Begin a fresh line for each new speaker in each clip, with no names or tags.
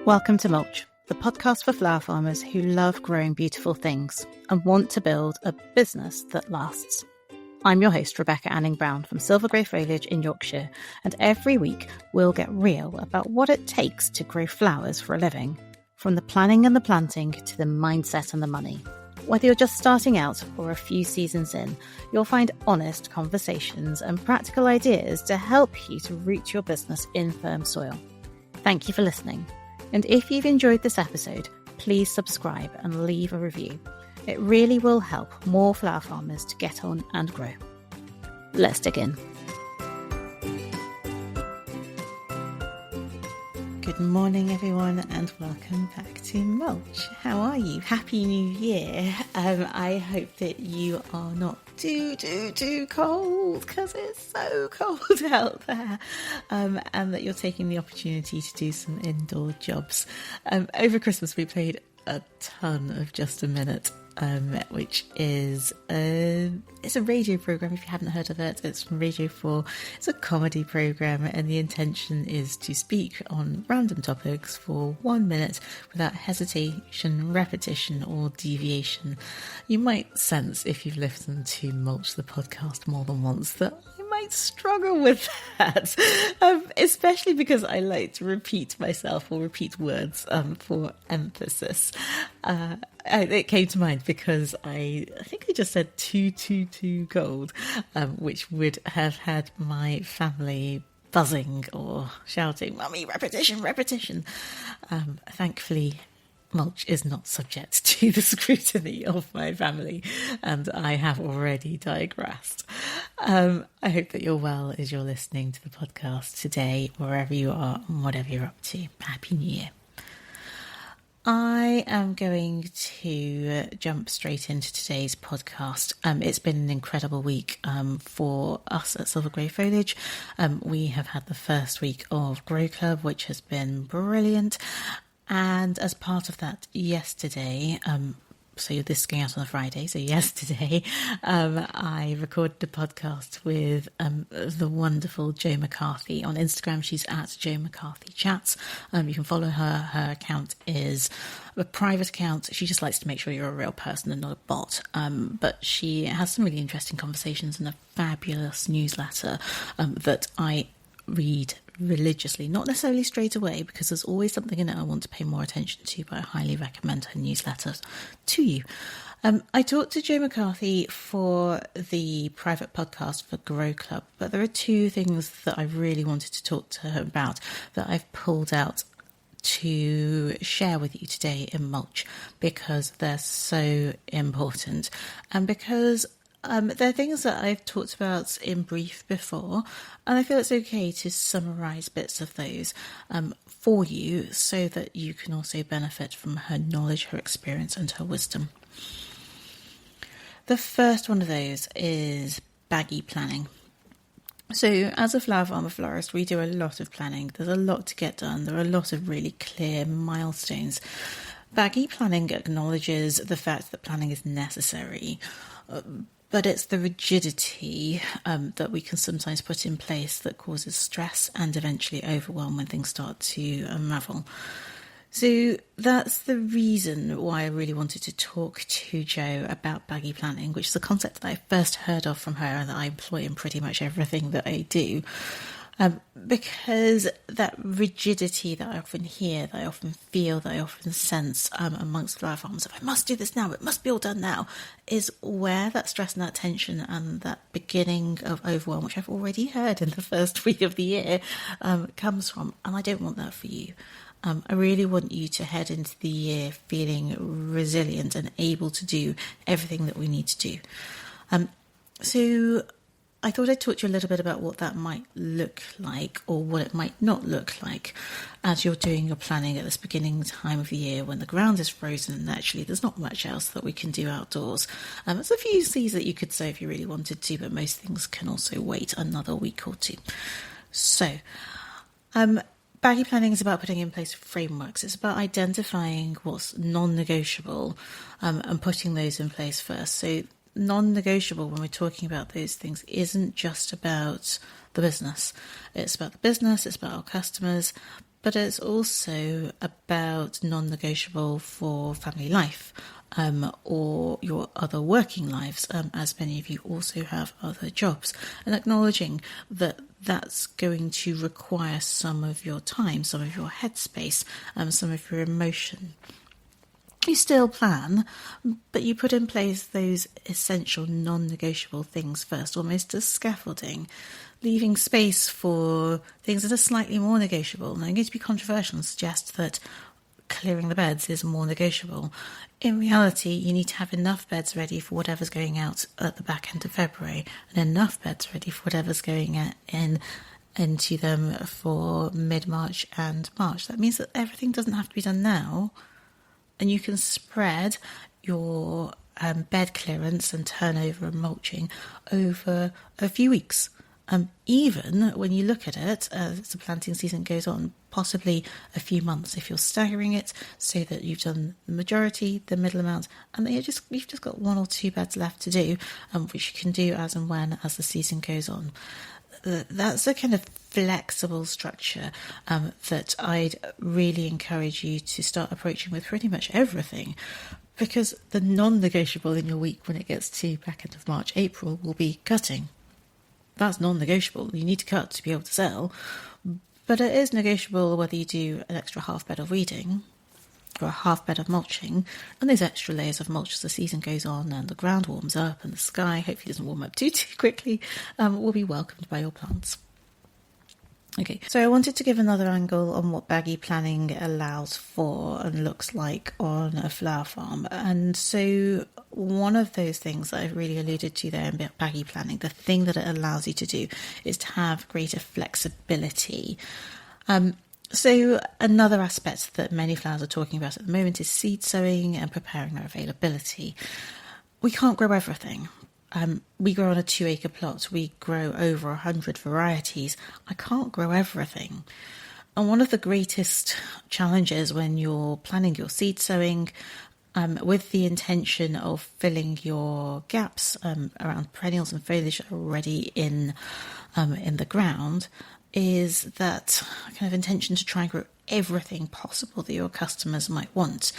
Welcome to Mulch, the podcast for flower farmers who love growing beautiful things and want to build a business that lasts. I'm your host, Rebecca Anning-Brown from Silver Grey Foliage in Yorkshire, and every week we'll get real about what it takes to grow flowers for a living, from the planning and the planting to the mindset and the money. Whether you're just starting out or a few seasons in, you'll find honest conversations and practical ideas to help you to root your business in firm soil. Thank you for listening. And if you've enjoyed this episode, please subscribe and leave a review. It really will help more flower farmers to get on and grow. Let's dig in. Good morning, everyone, and welcome back to Mulch. How are you? Happy New Year. I hope that you are not too cold, because it's so cold out there, and that you're taking the opportunity to do some indoor jobs. Over Christmas, we played a ton of Just a Minute, which is it's a radio program. If you haven't heard of it, it's from Radio 4. It's a comedy program, and the intention is to speak on random topics for 1 minute without hesitation, repetition, or deviation. You might sense, if you've listened to Mulch the podcast more than once, that I might struggle with that, especially because I like to repeat myself or repeat words for emphasis. It came to mind because I think I just said too cold, which would have had my family buzzing or shouting, "Mummy, repetition." Thankfully, Mulch is not subject to the scrutiny of my family, and I have already digressed. I hope that you're well as you're listening to the podcast today, wherever you are and whatever you're up to. Happy New Year. I am going to jump straight into today's podcast. It's been an incredible week for us at Silver Grey Foliage. We have had the first week of Grow Club, which has been brilliant. And as part of that, yesterday, so this is going out on a Friday, so yesterday, I recorded a podcast with the wonderful Jo McCarthy on Instagram. She's at Jo McCarthy Chats. You can follow her. Her account is a private account. She just likes to make sure you're a real person and not a bot. But she has some really interesting conversations and a fabulous newsletter that I read religiously, not necessarily straight away, because there's always something in it I want to pay more attention to, but I highly recommend her newsletter to you. I talked to Jo McCarthy for the private podcast for Grow Club, but there are two things that I really wanted to talk to her about that I've pulled out to share with you today in Mulch, because they're so important, and because they're things that I've talked about in brief before, and I feel it's okay to summarise bits of those for you so that you can also benefit from her knowledge, her experience and her wisdom. The first one of those is baggy planning. So as a flower farmer florist, we do a lot of planning. There's a lot to get done. There are a lot of really clear milestones. Baggy planning acknowledges the fact that planning is necessary, but it's the rigidity that we can sometimes put in place that causes stress and eventually overwhelm when things start to unravel. So that's the reason why I really wanted to talk to Jo about baggy planning, which is a concept that I first heard of from her and that I employ in pretty much everything that I do. Because that rigidity that I often hear, that I often feel, that I often sense amongst flower farmers, if I must do this now, it must be all done now, is where that stress and that tension and that beginning of overwhelm, which I've already heard in the first week of the year, comes from. And I don't want that for you. I really want you to head into the year feeling resilient and able to do everything that we need to do. So I thought I'd talk to you a little bit about what that might look like, or what it might not look like as you're doing your planning at this beginning time of the year when the ground is frozen and actually there's not much else that we can do outdoors. There's a few seeds that you could sow if you really wanted to, but most things can also wait another week or two. So, baggy planning is about putting in place frameworks. It's about identifying what's non-negotiable and putting those in place first. So non-negotiable, when we're talking about those things, isn't just about the business. It's about the business, it's about our customers, but it's also about non-negotiable for family life, or your other working lives, as many of you also have other jobs, and acknowledging that that's going to require some of your time, some of your headspace, some of your emotion. You still plan, but you put in place those essential non-negotiable things first, almost as scaffolding, leaving space for things that are slightly more negotiable. And I'm going to be controversial and suggest that clearing the beds is more negotiable. In reality, you need to have enough beds ready for whatever's going out at the back end of February, and enough beds ready for whatever's going into them for mid-March and March. That means that everything doesn't have to be done now, and you can spread your bed clearance and turnover and mulching over a few weeks. Even when you look at it as the planting season goes on, possibly a few months if you're staggering it so that you've done the majority, the middle amount, and then you've just got 1 or 2 beds left to do, which you can do as and when as the season goes on. That's a kind of flexible structure that I'd really encourage you to start approaching with pretty much everything, because the non-negotiable in your week when it gets to back end of March, April will be cutting. That's non-negotiable. You need to cut to be able to sell, but it is negotiable whether you do an extra half bed of weeding or a half bed of mulching, and those extra layers of mulch as the season goes on and the ground warms up and the sky hopefully doesn't warm up too quickly, will be welcomed by your plants. Okay, so I wanted to give another angle on what baggy planning allows for and looks like on a flower farm. And so one of those things that I've really alluded to there in baggy planning, the thing that it allows you to do is to have greater flexibility. So another aspect that many flowers are talking about at the moment is seed sowing and preparing their availability. We can't grow everything. We grow on a 2-acre plot. We grow over 100 varieties. I can't grow everything. And one of the greatest challenges when you're planning your seed sowing, with the intention of filling your gaps around perennials and foliage that are already in the ground, is that kind of intention to try and grow everything possible that your customers might want.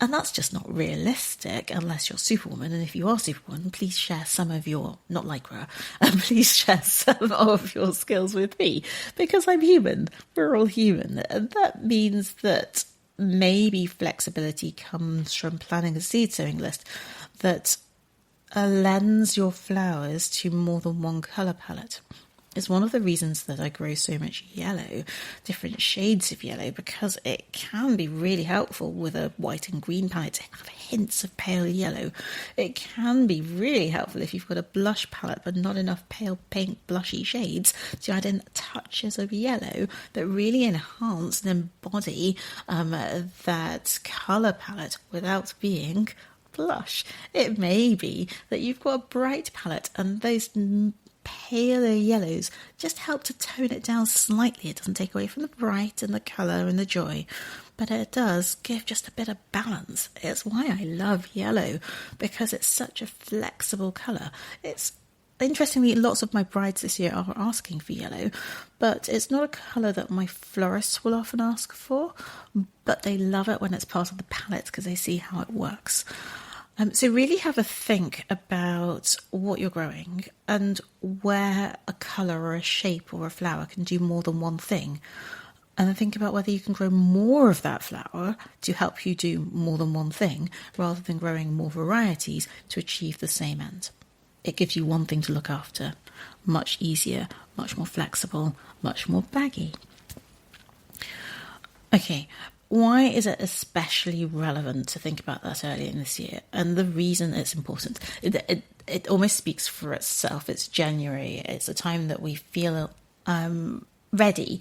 And that's just not realistic unless you're Superwoman. And if you are Superwoman, please share some of your, not Lycra, please share some of your skills with me, because I'm human. We're all human. And that means that maybe flexibility comes from planning a seed sowing list that lends your flowers to more than one colour palette. It's one of the reasons that I grow so much yellow, different shades of yellow, because it can be really helpful with a white and green palette to have hints of pale yellow. It can be really helpful if you've got a blush palette but not enough pale pink blushy shades to add in touches of yellow that really enhance and embody that colour palette without being blush. It may be that you've got a bright palette and those paler yellows just help to tone it down slightly. It doesn't take away from the bright and the colour and the joy, but it does give just a bit of balance. It's why I love yellow, because it's such a flexible colour. It's interestingly, lots of my brides this year are asking for yellow, but it's not a colour that my florists will often ask for, but they love it when it's part of the palette because they see how it works. So really have a think about what you're growing and where a colour or a shape or a flower can do more than one thing. And then think about whether you can grow more of that flower to help you do more than one thing, rather than growing more varieties to achieve the same end. It gives you one thing to look after. Much easier, much more flexible, much more baggy. Okay. Why is it especially relevant to think about that earlier in this year? And the reason it's important, it almost speaks for itself. It's January. It's a time that we feel ready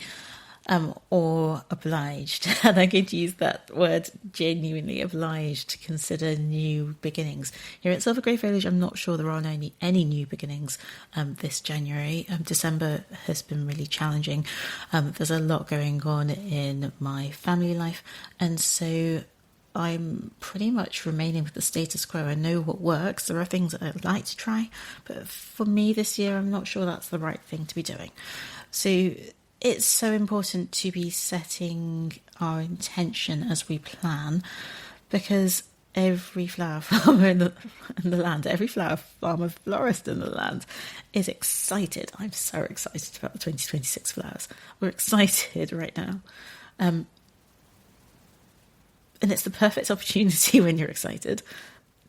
or obliged. And I could use that word, genuinely obliged, to consider new beginnings. Here at Silver Grey Foliage, I'm not sure there are any new beginnings this January. December has been really challenging. There's a lot going on in my family life, and so I'm pretty much remaining with the status quo. I know what works. There are things that I'd like to try, but for me this year, I'm not sure that's the right thing to be doing. So it's so important to be setting our intention as we plan, because every flower farmer in the land, every flower farmer florist in the land is excited. I'm so excited about the 2026 flowers. We're excited right now. And it's the perfect opportunity when you're excited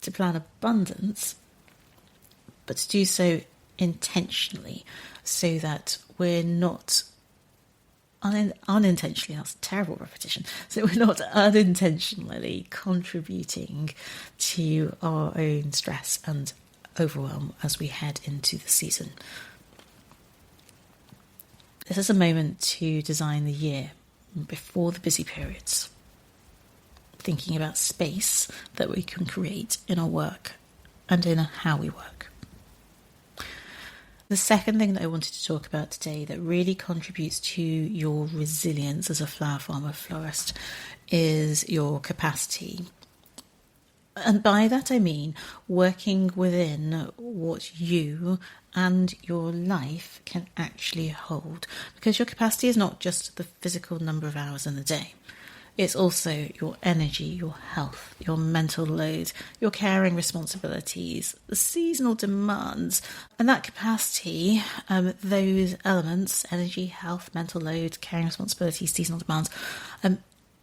to plan abundance, but to do so intentionally, so that we're not unintentionally, that's a terrible repetition, so we're not unintentionally contributing to our own stress and overwhelm as we head into the season. This is a moment to design the year before the busy periods, thinking about space that we can create in our work and in how we work. The second thing that I wanted to talk about today that really contributes to your resilience as a flower farmer florist is your capacity. And by that I mean working within what you and your life can actually hold. Because your capacity is not just the physical number of hours in the day. It's also your energy, your health, your mental load, your caring responsibilities, the seasonal demands. And that capacity, those elements, energy, health, mental load, caring responsibilities, seasonal demands,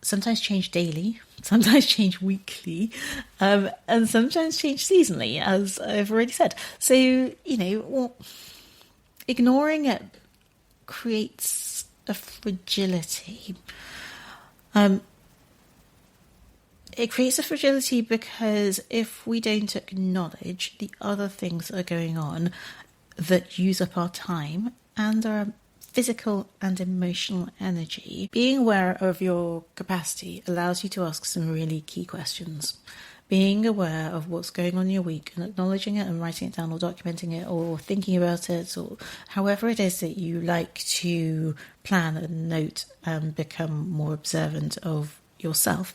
sometimes change daily, sometimes change weekly, and sometimes change seasonally, as I've already said. So, ignoring it creates a fragility. It creates a fragility because if we don't acknowledge the other things that are going on that use up our time and our physical and emotional energy, being aware of your capacity allows you to ask some really key questions. Being aware of what's going on in your week and acknowledging it and writing it down or documenting it or thinking about it, or however it is that you like to plan and note and become more observant of yourself.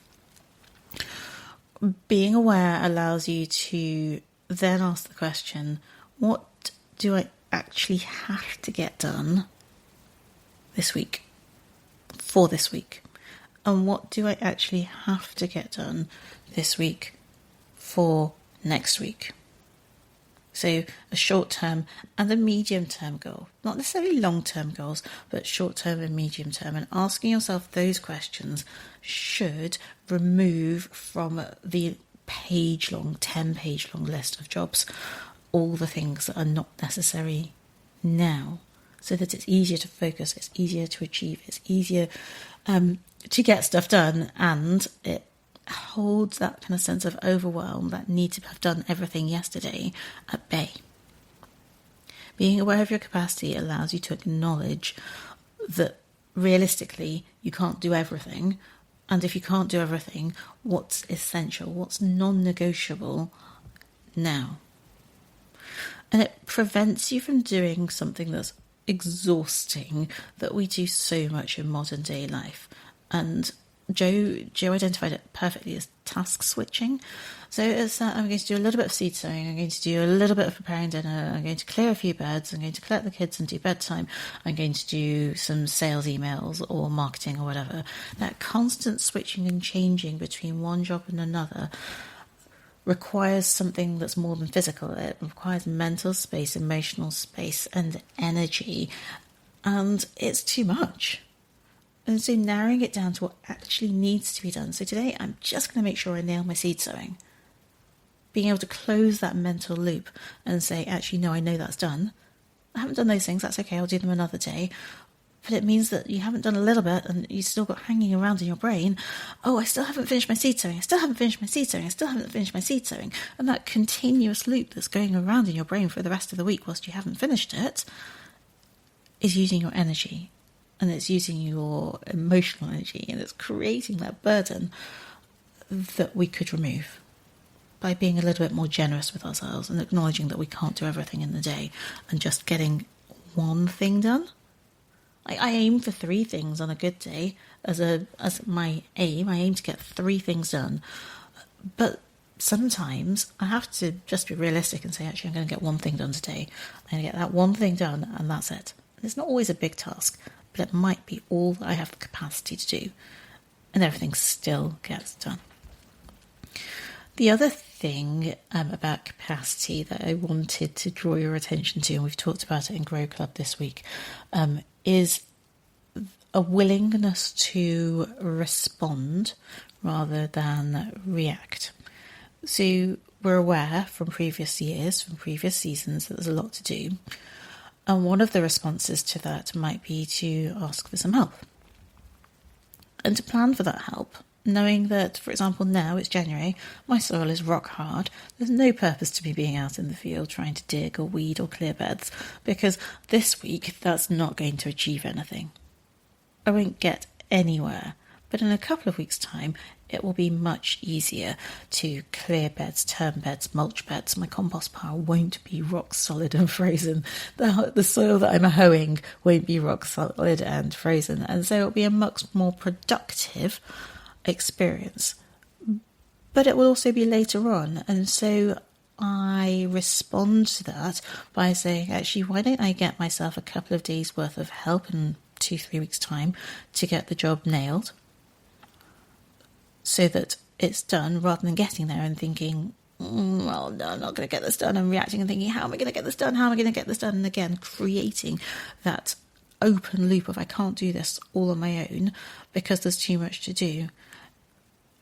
Being aware allows you to then ask the question, what do I actually have to get done this week, for this week? And what do I actually have to get done this week for next week? So a short-term and a medium-term goal, not necessarily long-term goals, but short-term and medium-term. And asking yourself those questions should remove from the page-long, 10-page-long list of jobs all the things that are not necessary now, so that it's easier to focus, it's easier to achieve, it's easier to get stuff done, and it holds that kind of sense of overwhelm, that need to have done everything yesterday, at bay. Being aware of your capacity allows you to acknowledge that realistically you can't do everything, and if you can't do everything, what's essential, what's non-negotiable now. And it prevents you from doing something that's exhausting that we do so much in modern day life. And Joe identified it perfectly as task switching. So it's that I'm going to do a little bit of seed sowing, I'm going to do a little bit of preparing dinner, I'm going to clear a few beds, I'm going to collect the kids and do bedtime, I'm going to do some sales emails or marketing or whatever. That constant switching and changing between one job and another requires something that's more than physical. It requires mental space, emotional space, and energy, and it's too much. And so narrowing it down to what actually needs to be done. So today I'm just going to make sure I nail my seed sowing. Being able to close that mental loop and say, actually, no, I know that's done. I haven't done those things, that's okay, I'll do them another day. But it means that you haven't done a little bit and you still got hanging around in your brain, oh, I still haven't finished my seed sowing, I still haven't finished my seed sowing, I still haven't finished my seed sowing. And that continuous loop that's going around in your brain for the rest of the week whilst you haven't finished it is using your energy. And it's using your emotional energy, and it's creating that burden that we could remove by being a little bit more generous with ourselves and acknowledging that we can't do everything in the day and just getting one thing done. I aim for 3 things on a good day as my aim. I aim to get 3 things done. But sometimes I have to just be realistic and say, actually, I'm going to get 1 thing done today. I'm going to get that 1 thing done, and that's it. And it's not always a big task. but it might be all that I have the capacity to do, and everything still gets done. The other thing about capacity that I wanted to draw your attention to, and we've talked about it in Grow Club this week, is a willingness to respond rather than react. So we're aware from previous years, from previous seasons, that there's a lot to do. And one of the responses to that might be to ask for some help. And to plan for that help, knowing that, for example, now it's January, my soil is rock hard. There's no purpose to me being out in the field trying to dig or weed or clear beds, because this week that's not going to achieve anything. I won't get anywhere. But in a couple of weeks' time, it will be much easier to clear beds, turn beds, mulch beds. My compost pile won't be rock solid and frozen. The soil that I'm hoeing won't be rock solid and frozen. And so it'll be a much more productive experience. But it will also be later on. And so I respond to that by saying, actually, why don't I get myself a couple of days worth of help in 2-3 weeks' time to get the job nailed, so that it's done, rather than getting there and thinking, well, no, I'm not going to get this done, and reacting and thinking, how am I going to get this done? How am I going to get this done? And again, creating that open loop of I can't do this all on my own because there's too much to do.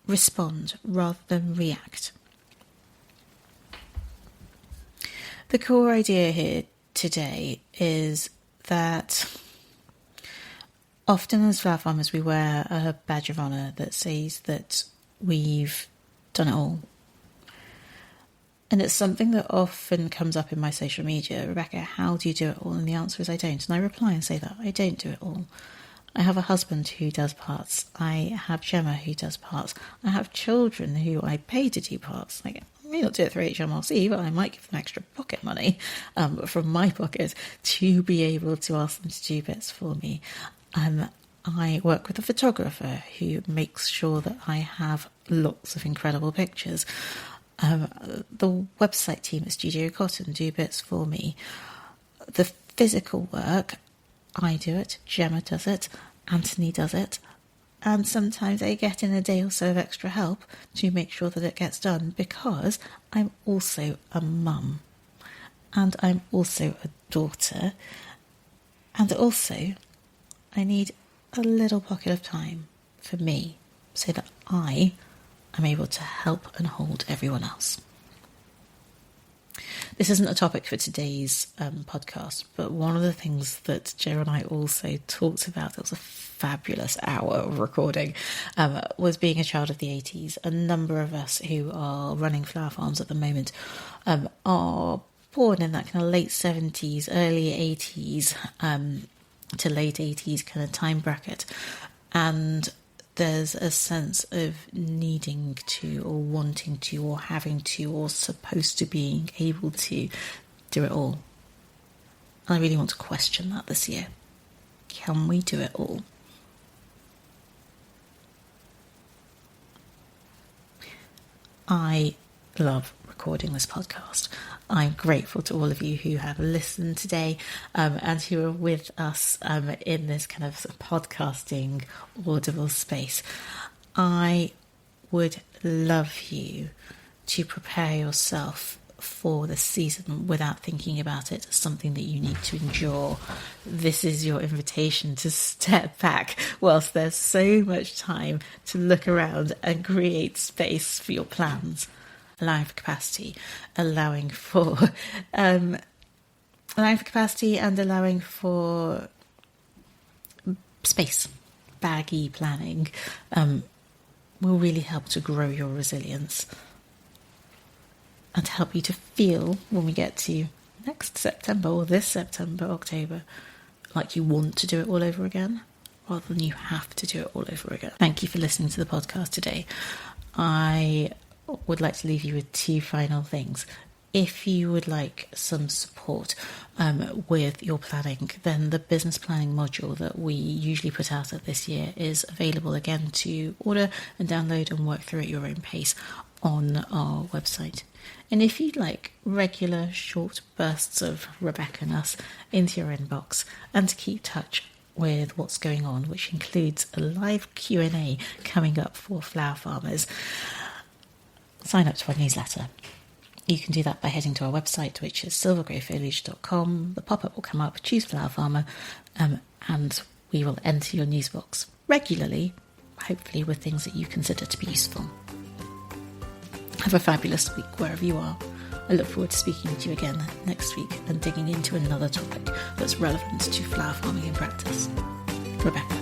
Respond rather than react. The core idea here today is that often as flower farmers we wear a badge of honour that says that we've done it all. And it's something that often comes up in my social media. Rebecca, how do you do it all? And the answer is I don't. And I reply and say that I don't do it all. I have a husband who does parts. I have Gemma who does parts. I have children who I pay to do parts. I may not do it through HMRC, but I might give them extra pocket money from my pocket to be able to ask them to do bits for me. I work with a photographer who makes sure that I have lots of incredible pictures. The website team at Studio Cotton do bits for me. The physical work, I do it, Gemma does it, Anthony does it, and sometimes I get in a day or so of extra help to make sure that it gets done, because I'm also a mum, and I'm also a daughter, and also I need a little pocket of time for me so that I am able to help and hold everyone else. This isn't a topic for today's podcast, but one of the things that Joe and I also talked about, it was a fabulous hour of recording, was being a child of the 80s. A number of us who are running flower farms at the moment are born in that kind of late 70s, early 80s, to late 80s kind of time bracket, and there's a sense of needing to or wanting to or having to or supposed to being able to do it all. And I really want to question that this year. Can we do it all? I love recording this podcast. I'm grateful to all of you who have listened today and who are with us in this kind of podcasting audible space. I would love you to prepare yourself for the season without thinking about it as something that you need to endure. This is your invitation to step back whilst there's so much time to look around and create space for your plans. Allowing for capacity, allowing for capacity and allowing for space. Baggy planning will really help to grow your resilience and to help you to feel when we get to next September or this September, October, like you want to do it all over again rather than you have to do it all over again. Thank you for listening to the podcast today. I would like to leave you with two final things. If you would like some support with your planning, then the business planning module that we usually put out at this year is available again to order and download and work through at your own pace on our website. And if you'd like regular short bursts of Rebecca and us into your inbox and to keep touch with what's going on, which includes a live Q&A coming up for flower farmers, sign up to our newsletter. You can do that by heading to our website, which is silvergreyfoliage.com. The pop-up will come up, choose Flower Farmer, and we will enter your news box regularly, hopefully with things that you consider to be useful. Have a fabulous week wherever you are. I look forward to speaking with you again next week and digging into another topic that's relevant to flower farming in practice. Rebecca.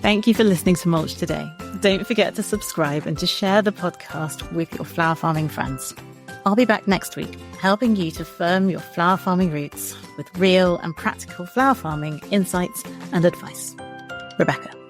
Thank you for listening to Mulch today. Don't forget to subscribe and to share the podcast with your flower farming friends. I'll be back next week, helping you to firm your flower farming roots with real and practical flower farming insights and advice. Rebecca.